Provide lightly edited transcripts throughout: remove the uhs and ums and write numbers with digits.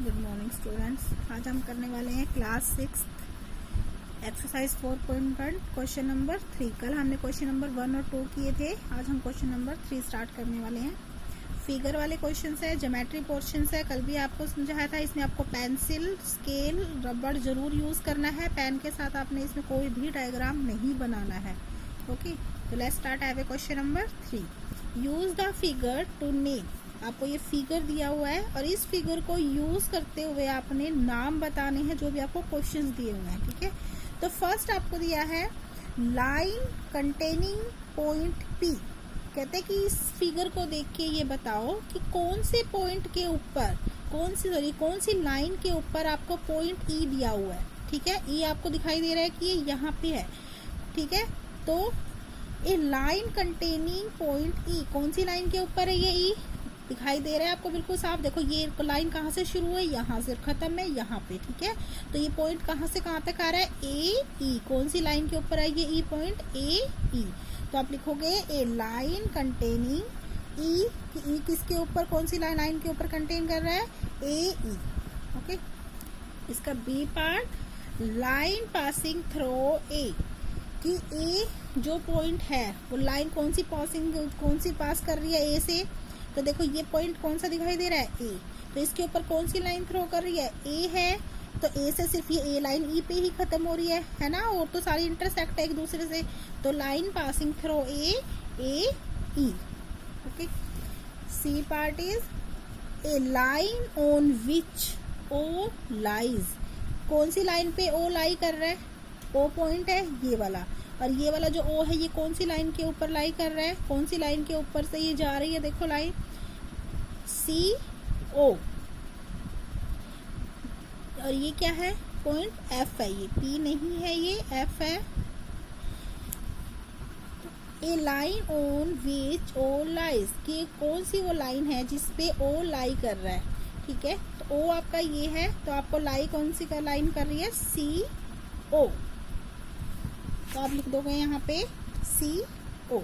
Good morning students. आज हम करने वाले हैं क्लास 6 एक्सरसाइज 4.1 क्वेश्चन नंबर 3। कल हमने क्वेश्चन नंबर 1 और 2 किए थे। आज हम क्वेश्चन नंबर 3 स्टार्ट करने वाले हैं। फिगर वाले क्वेश्चन है, ज्योमेट्री पोर्शन है। कल भी आपको समझाया था, इसमें आपको पेंसिल, स्केल, रबड़ जरूर यूज करना है। पेन के साथ आपने इसमें कोई भी डायग्राम नहीं बनाना है। ओके, तो let's start. Have a question number 3। Use the figure to name. आपको ये फिगर दिया हुआ है और इस फिगर को यूज करते हुए आपने नाम बताने हैं जो भी आपको क्वेश्चंस दिए हुए हैं। ठीक है, तो फर्स्ट आपको दिया है लाइन कंटेनिंग पॉइंट पी। कहते हैं कि इस फिगर को देख के ये बताओ कि कौन से पॉइंट के ऊपर, कौन सी लाइन के ऊपर आपको पॉइंट ई दिया हुआ है। ठीक है, ई आपको दिखाई दे रहा है कि ये यहाँ पे है। ठीक है, तो ए लाइन कंटेनिंग पॉइंट ई, कौन सी लाइन के ऊपर है ये ई दिखाई दे रहा है आपको बिल्कुल साफ। देखो ये लाइन कहाँ से शुरू है, यहाँ से खत्म है यहाँ पे। ठीक है, तो ये पॉइंट कहाँ से कहाँ तक आ रहा है, ए ई। कौन सी लाइन के ऊपर है ये ई पॉइंट, ए ई। तो आप लिखोगे ए लाइन कंटेनिंग ई, ई किसके ऊपर, कौन सी लाइन के ऊपर कंटेन कर रहा है, ए ई। ओके, इसका B part line passing through A, कि ए जो पॉइंट है वो लाइन कौन सी पास कर रही है ए से। तो देखो ये पॉइंट कौन सा दिखाई दे रहा है, ए। तो इसके ऊपर कौन सी लाइन थ्रो कर रही है, ए है। तो ए से सिर्फ ये ए लाइन ई पे ही खत्म हो रही है ना, और तो सारी इंटरसेक्ट है एक दूसरे से। तो line passing through A E. Okay, C part is a line on which O lies. कौन सी लाइन पे ओ लाई कर रहा है, ओ पॉइंट है ये वाला, और ये वाला जो ओ है ये कौन सी लाइन के ऊपर लाई कर रहा है, कौन सी लाइन के ऊपर से ये जा रही है, देखो लाइन सी ओ। और ये क्या है, पॉइंट एफ है, ये पी नहीं है, ये एफ है। A line on which O lies, कि कौन सी वो लाइन है जिसपे ओ लाई कर रहा है। ठीक है, तो ओ आपका ये है, तो आपको लाई कौन सी का लाइन कर रही है, सी ओ। तो आप लिख दोगे यहाँ पे C O.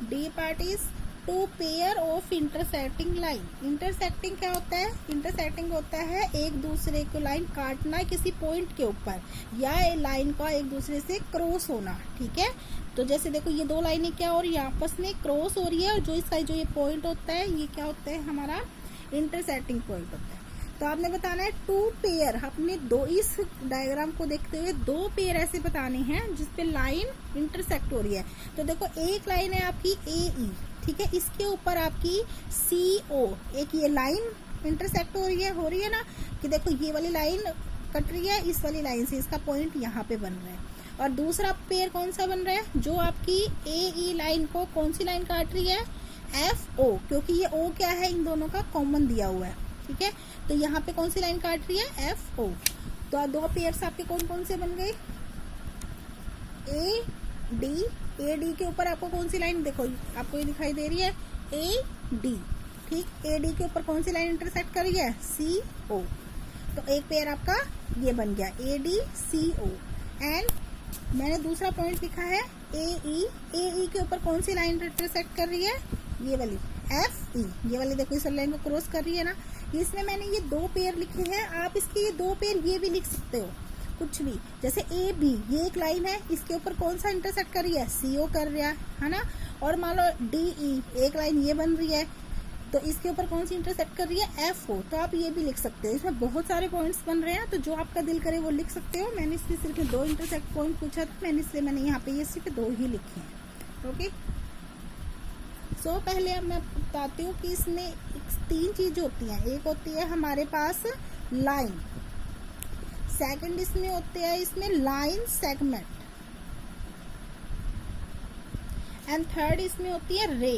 D part is two pair of intersecting line. Intersecting क्या होता है, इंटरसेक्टिंग होता है एक दूसरे को लाइन काटना किसी पॉइंट के ऊपर, या लाइन का एक दूसरे से क्रॉस होना। ठीक है, तो जैसे देखो ये दो लाइनें क्या हो रही है, आपस में क्रॉस हो रही है, और जो इसका जो ये पॉइंट होता है ये क्या होता है, हमारा इंटरसेक्टिंग पॉइंट होता है। तो आपने बताना है टू पेयर, अपने दो, इस डायग्राम को देखते हुए दो पेयर ऐसे बताने हैं जिसपे लाइन इंटरसेक्ट हो रही है। तो देखो एक लाइन है आपकी ए ई, ठीक है, इसके ऊपर आपकी सी ओ, एक ये लाइन इंटरसेक्ट हो रही है ना, कि देखो ये वाली लाइन कट रही है इस वाली लाइन से, इसका पॉइंट यहाँ पे बन रहा है। और दूसरा पेयर कौन सा बन रहा है, जो आपकी ए ई लाइन को कौन सी लाइन काट रही है, एफ ओ, क्योंकि ये ओ क्या है, इन दोनों का कॉमन दिया हुआ है। ठीक है, तो यहाँ पे कौन सी लाइन काट रही है, एफ ओ। तो दो पेयर्स आपके कौन कौन से बन गए, ए डी। ए डी के ऊपर आपको कौन सी लाइन, देखो आपको ये दिखाई दे रही है ए डी। ठीक, ए डी के ऊपर कौन सी लाइन इंटरसेक्ट कर रही है, सी ओ। तो एक पेयर आपका ये बन गया, A D C O. And मैंने दूसरा पॉइंट लिखा है ए ई। ए ई के ऊपर कौन सी लाइन इंटरसेक्ट कर रही है, ये वाली एफ ई। ये वाली देखो इस लाइन को क्रॉस कर रही है ना, इसमें मैंने ये दो पेयर लिखे हैं। आप इसके ये दो पेयर ये भी लिख सकते हो, कुछ भी। जैसे ए बी, ये एक लाइन है, इसके ऊपर कौन सा इंटरसेक्ट कर रही है, सी ओ कर रहा है ना। और मान लो डी ई, एक लाइन ये बन रही है, तो इसके ऊपर कौन सी इंटरसेक्ट कर रही है, एफ ओ। तो आप ये भी लिख सकते हो। इसमें बहुत सारे पॉइंट्स बन रहे हैं, तो जो आपका दिल करे वो लिख सकते हो। मैंने इसमें सिर्फ दो इंटरसेक्ट पॉइंट पूछा था, मैंने यहाँ पे ये सिर्फ दो ही लिखे हैं। ओके, सो पहले अब मैं बताती हूँ कि इसमें तीन चीज होती हैं। एक होती है हमारे पास लाइन, सेकंड इसमें होते हैं इसमें लाइन सेगमेंट, एंड थर्ड इसमें होती है रे।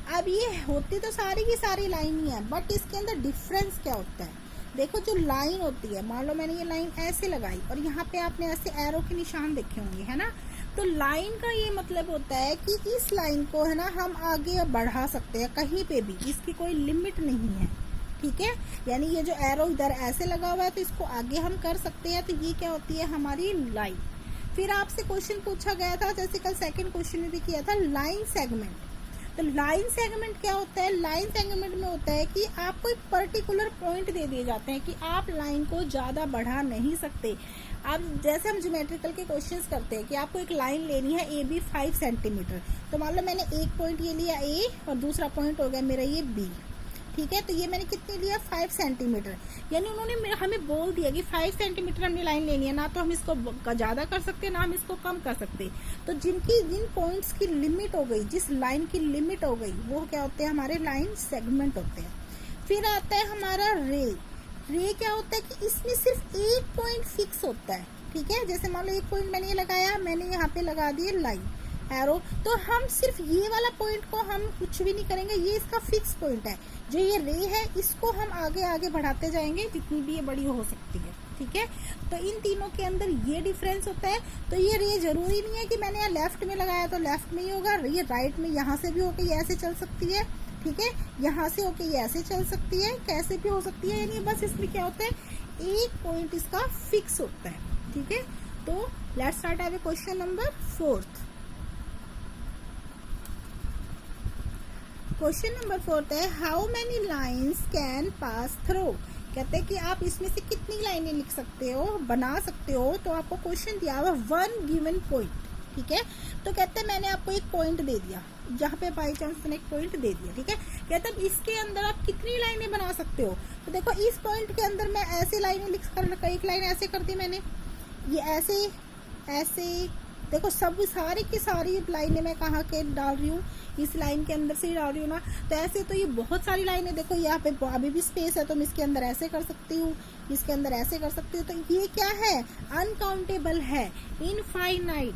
अब ये होती तो सारी की सारी लाइन ही है, बट इसके अंदर डिफरेंस क्या होता है। देखो जो लाइन होती है, मान लो मैंने ये लाइन ऐसे लगाई और यहाँ पे आपने ऐसे एरो के निशान देखे होंगे, है ना। तो लाइन का ये मतलब होता है कि इस लाइन को है ना हम आगे बढ़ा सकते हैं कहीं पे भी, इसकी कोई लिमिट नहीं है। ठीक है, यानी ये जो एरो इधर ऐसे लगा हुआ है तो इसको आगे हम कर सकते हैं। तो ये क्या होती है, हमारी लाइन। फिर आपसे क्वेश्चन पूछा गया था, जैसे कल सेकंड क्वेश्चन में भी किया था, लाइन सेगमेंट। तो लाइन सेगमेंट क्या होता है? लाइन सेगमेंट में होता है कि आपको एक पर्टिकुलर पॉइंट दे दिए जाते हैं कि आप लाइन को ज्यादा बढ़ा नहीं सकते। अब जैसे हम ज्योमेट्रिकल के क्वेश्चंस करते हैं कि आपको एक लाइन लेनी है ए बी 5 सेंटीमीटर, तो मान लो मैंने एक पॉइंट ये लिया ए और दूसरा पॉइंट हो गया मेरा ये बी, ठीक है। तो ये मैंने कितने लिया? 5 सेंटीमीटर, यानी उन्होंने हमें बोल दिया कि 5 सेंटीमीटर हमने लाइन लेनी है, ना तो हम इसको ज्यादा कर सकते ना हम इसको कम कर सकते। तो जिन पॉइंट्स की लिमिट हो गई, जिस लाइन की लिमिट हो गई, वो क्या होते हैं? हमारे लाइन सेगमेंट होते हैं। फिर आता है हमारा रे। रे क्या होता है कि इसमें सिर्फ एक पॉइंट फिक्स होता है, ठीक है। जैसे मान लो एक पॉइंट मैंने ये लगाया, मैंने यहाँ पे लगा दिए लाइन एरो, तो हम सिर्फ ये वाला पॉइंट को हम कुछ भी नहीं करेंगे, ये इसका फिक्स पॉइंट है। जो ये रे है इसको हम आगे आगे बढ़ाते जाएंगे जितनी भी ये बड़ी हो सकती है, ठीक है। तो इन तीनों के अंदर ये डिफरेंस होता है। तो ये रे जरूरी नहीं है कि मैंने यहाँ लेफ्ट में लगाया तो लेफ्ट में ही होगा, ये राइट में यहाँ से भी होके ये ऐसे चल सकती है, ठीक है, यहाँ से होके ये ऐसे चल सकती है, कैसे भी हो सकती है। यानी बस इसमें क्या होता है? एक पॉइंट इसका फिक्स होता है, ठीक है। तो let's start have question number 4। Question number 4 है how many lines can pass through. कहते हैं कि आप इसमें से कितनी लाइनें लिख सकते हो, बना सकते हो। तो आपको क्वेश्चन दिया हुआ 1 गिवन पॉइंट, ठीक है। तो कहते हैं मैंने आपको एक पॉइंट दे दिया, जहाँ पे बाई चांस मैंने एक पॉइंट दे दिया, ठीक है। कहते हैं इसके अंदर आप कितनी लाइनें बना सकते हो। तो देखो इस पॉइंट के अंदर मैं ऐसे लाइनें लिख कर, एक लाइन ऐसे कर दी मैंने, ये ऐसे ऐसे, देखो सब सारी की सारी लाइनें मैं कहाँ के डाल रही हूँ? इस लाइन के अंदर से ही डाल रही हूँ ना। तो ऐसे तो ये बहुत सारी लाइनें, देखो यहाँ पे अभी भी स्पेस है तो मैं इसके अंदर ऐसे कर सकती हूँ, इसके अंदर ऐसे कर सकती हूँ। तो ये क्या है? अनकाउंटेबल है, इनफाइनाइट,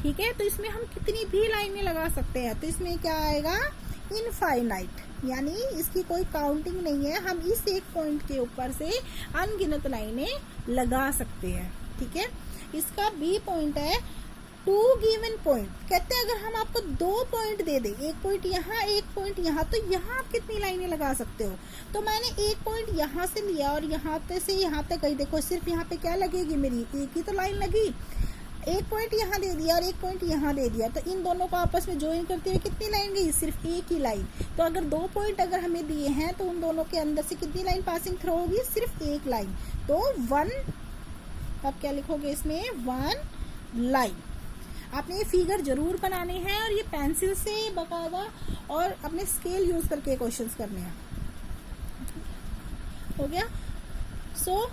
ठीक है। तो इसमें हम कितनी भी लाइनें लगा सकते हैं। तो इसमें क्या आएगा? इनफाइनाइट, यानी इसकी कोई काउंटिंग नहीं है। हम इस एक पॉइंट के ऊपर से अनगिनत लाइनें लगा सकते हैं, ठीक है। इसका बी पॉइंट है 2 गिवन पॉइंट। कहते हैं अगर हम आपको 2 पॉइंट दे दें, एक पॉइंट यहाँ एक पॉइंट यहाँ, तो यहाँ आप कितनी लाइनें लगा सकते हो। तो मैंने एक पॉइंट यहाँ से लिया और यहाँ से यहाँ तक गई, देखो सिर्फ यहाँ पे क्या लगेगी? मेरी एक ही तो लाइन लगी। एक पॉइंट यहाँ दे दिया और एक पॉइंट यहाँ दे दिया, तो इन दोनों को आपस में ज्वाइन करते हुए कितनी लाइन गई? सिर्फ एक ही लाइन। तो अगर 2 पॉइंट अगर हमें दिए हैं तो उन दोनों के अंदर से कितनी लाइन पासिंग थ्रू होगी? सिर्फ एक लाइन। तो 1, आप क्या लिखोगे इसमें? 1 लाइन। आपने ये फिगर जरूर बनाने हैं और ये पेंसिल से बकायदा और अपने स्केल यूज करके क्वेश्चंस करने हैं। हो गया। So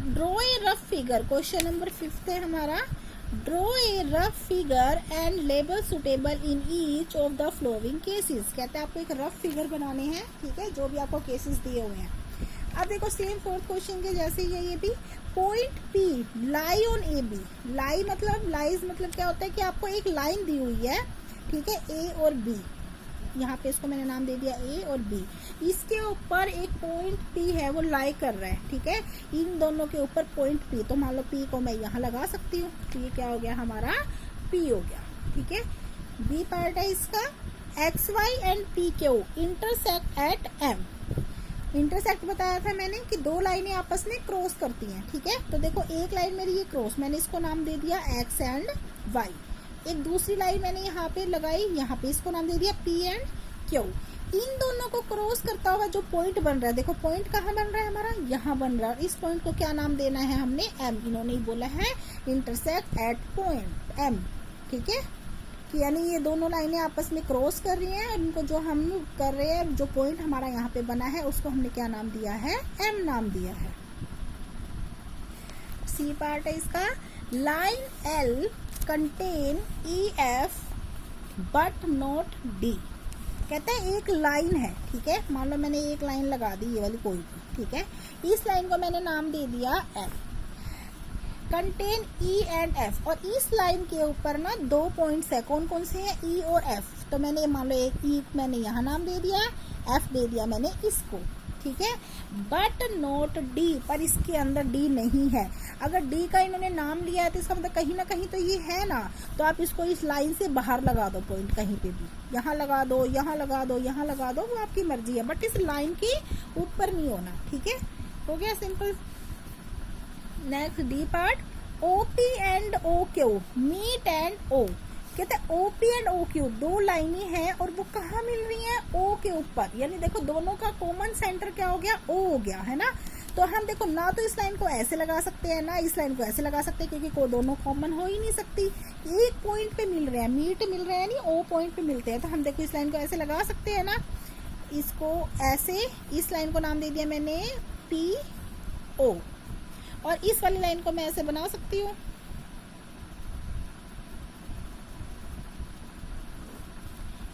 draw a rough figure. Question number 5 है हमारा। Draw a rough figure and label suitable in each of the flowing cases. कहते हैं आपको एक रफ फिगर बनाने हैं, ठीक है, जो भी आपको केसेस दिए हुए हैं। अब देखो सेम 4th क्वेश्चन के जैसे ही ये भी। Point P lie on A B. Lie मतलब, लाइज मतलब क्या होता है कि आपको एक लाइन दी हुई है, ठीक है, ए और बी। यहाँ पे इसको मैंने नाम दे दिया ए और बी। इसके ऊपर एक पॉइंट पी है, वो लाई कर रहा है, ठीक है। इन दोनों के ऊपर पॉइंट पी, तो मान लो पी को मैं यहाँ लगा सकती हूँ, तो ये क्या हो गया? हमारा पी हो गया, ठीक है। बी पार्ट है इसका। X Y and P Q intersect at M. Intersect बताया था मैंने कि 2 लाइनें आपस में क्रॉस करती हैं, ठीक है। तो देखो एक लाइन मेरी ये क्रॉस, मैंने इसको नाम दे दिया एक्स एंड वाई। एक दूसरी लाइन मैंने यहाँ पे लगाई, यहाँ पे इसको नाम दे दिया पी एंड क्यू। इन दोनों को क्रॉस करता हुआ जो पॉइंट बन रहा है, देखो पॉइंट कहाँ बन रहा है? हमारा यहाँ बन रहा है। इस पॉइंट को क्या नाम देना है हमने? एम। इन्होंने ही बोला है इंटरसेक्ट एट पॉइंट एम, ठीक है। यानी ये दोनों लाइनें आपस में क्रॉस कर रही हैं और इनको जो हम कर रहे हैं, जो पॉइंट हमारा यहाँ पे बना है, उसको हमने क्या नाम दिया है? एम नाम दिया है। सी पार्ट है इसका। Line L contain E F but not D. कहते हैं एक लाइन है, ठीक है, मान लो मैंने एक लाइन लगा दी, ये वाली कोई भी, ठीक है। इस लाइन को मैंने नाम दे दिया L. Contain E and F, और इस लाइन के ऊपर ना 2 पॉइंट्स है। कौन कौन से हैं? ई और एफ। तो मैंने मान लो एक ई मैंने यहाँ नाम दे दिया, एफ दे दिया मैंने इसको, ठीक है। बट नॉट डी, पर इसके अंदर डी नहीं है। अगर डी का इन्होंने नाम लिया है तो इसका मतलब कहीं ना कहीं तो ये है ना। तो आप इसको इस लाइन से बाहर लगा दो पॉइंट, कहीं पे भी, यहाँ लगा दो, यहाँ लगा दो, यहाँ लगा दो, वो आपकी मर्जी है, बट इस लाइन के ऊपर नहीं होना, ठीक है। हो गया simple. Next D part. O P and O Q meet and O. कहते हैं ओपी एंड ओ क्यू दो लाइनें हैं और वो कहाँ मिल रही हैं, ओ के ऊपर, यानी देखो दोनों का कॉमन सेंटर क्या हो गया, ओ हो गया, है ना। तो हम देखो ना तो इस लाइन को ऐसे लगा सकते हैं ना इस लाइन को ऐसे लगा सकते हैं, क्योंकि को दोनों कॉमन हो ही नहीं सकती, एक पॉइंट पे मिल रहे हैं, मीट मिल रहे हैं, नहीं ओ पॉइंट पे मिलते हैं। तो हम देखो इस लाइन को ऐसे लगा सकते हैं ना, इसको ऐसे, इस लाइन को नाम दे दिया मैंने पी ओ, और इस वाली लाइन को मैं ऐसे बना सकती हूँ,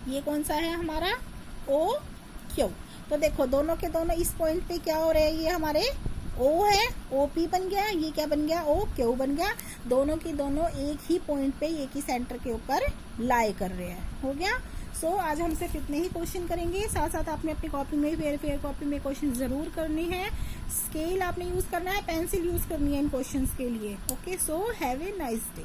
ये कौन सा है हमारा ओ क्यू। तो देखो दोनों के दोनों इस पॉइंट पे क्या हो रहे हैं, ये हमारे ओ है, ओ पी बन गया, ये क्या बन गया, ओ क्यू बन गया। दोनों की दोनों एक ही पॉइंट पे एक ही सेंटर के ऊपर लाई कर रहे हैं, हो गया। सो आज हम सिर्फ इतने ही क्वेश्चन करेंगे, साथ साथ आपने अपनी कॉपी में फेयर कॉपी में क्वेश्चन जरूर करने हैं। स्केल आपने यूज करना है, पेंसिल यूज करनी है इन क्वेश्चंस के लिए। Okay, so have a nice day.